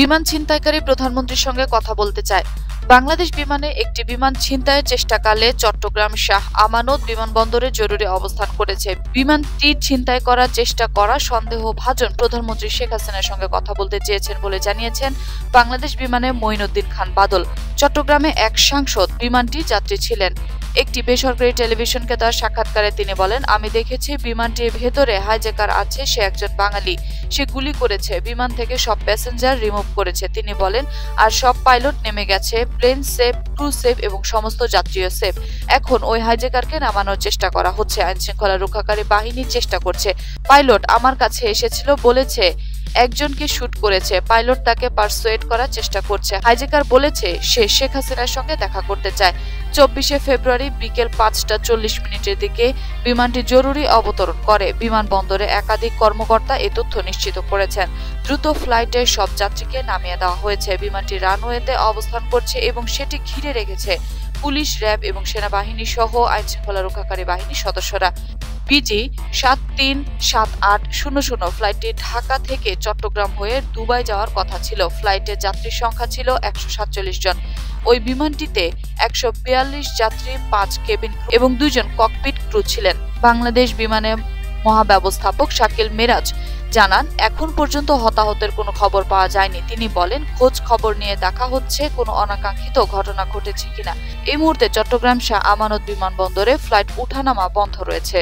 বিমান ছিনতাইকারী প্রধানমন্ত্রীর সঙ্গে কথা বলতে চায়। বাংলাদেশ বিমানে একটি বিমান ছিনতাইয়ের চেষ্টাকালে চট্টগ্রাম শাহ আমানত বিমানবন্দরে জরুরি অবস্থান করেছে। বিমানটি ছিনতাই করার চেষ্টা করা সন্দেহভাজন প্রধানমন্ত্রী শেখ হাসিনার সঙ্গে কথা বলতে চেয়েছেন বলে জানিয়েছেন বাংলাদেশ বিমানে মঈনুদ্দিন খান বাদল। চট্টগ্রামে এক সাংসদ বিমানটি যাত্রী ছিলেন। একটি বেসরকারি টেলিভিশনকে তার সাক্ষাৎকারে তিনি বলেন, আমি দেখেছি বিমানটির ভেতরে হাইজ্যাকার আছে, সে একজন বাঙালি, সে গুলি করেছে, বিমান থেকে সব প্যাসেঞ্জার রিমুভ করেছে। তিনি বলেন, আর সব পাইলট নেমে গেছে, প্লেন সেফ, ক্রু সেফ এবং সমস্ত যাত্রীও সেফ। এখন ওই হাইজ্যাকারকে নামানোর চেষ্টা করা হচ্ছে, আইন শৃঙ্খলা রক্ষাকারী বাহিনী চেষ্টা করছে। পাইলট আমার কাছে এসেছিল, বলেছে একজনকে শুট করেছে, পাইলট তাকে পারসুয়েট করার চেষ্টা করছে। হাইজ্যাকার বলেছে সে শেখ হাসিনার সঙ্গে দেখা করতে চায়। 24শে ফেব্রুয়ারি বিকেল 5:40 দিকে বিমানটি জরুরি অবতরণ করে। বিমানবন্দরে একাধিক কর্মকর্তা এ তথ্য নিশ্চিত করেছেন। দ্রুত ফ্লাইটে সব যাত্রীকে নামিয়ে দেওয়া হয়েছে। বিমানটি রানওয়েতে অবস্থান করছে এবং সেটি ঘিরে রেখেছে পুলিশ, র্যাব এবং সেনাবাহিনী সহ আইন শৃঙ্খলা রক্ষাকারী বাহিনীর সদস্যরা। বিজি 737800 ফ্লাইটটি ঢাকা থেকে চট্টগ্রাম হয়ে দুবাই যাওয়ার কথা ছিল। ফ্লাইটের যাত্রীর সংখ্যা ছিল 147 জন। ওই বিমানটিতে 142 যাত্রী, 5 কেবিন এবং 2 জন ককপিট ক্রু ছিলেন। বাংলাদেশ বিমানের মহাব্যবস্থাপক শাকিল মেরাজ জানান, এখন পর্যন্ত হতাহতের কোনো খবর পাওয়া যায়নি। তিনি বলেন, খোঁজ খবর নিয়ে দেখা হচ্ছে কোনো অনাকাঙ্ক্ষিত ঘটনা ঘটেছে কিনা। এই মুহূর্তে চট্টগ্রাম শাহ আমানত বিমানবন্দরে ফ্লাইট উঠানামা বন্ধ রয়েছে।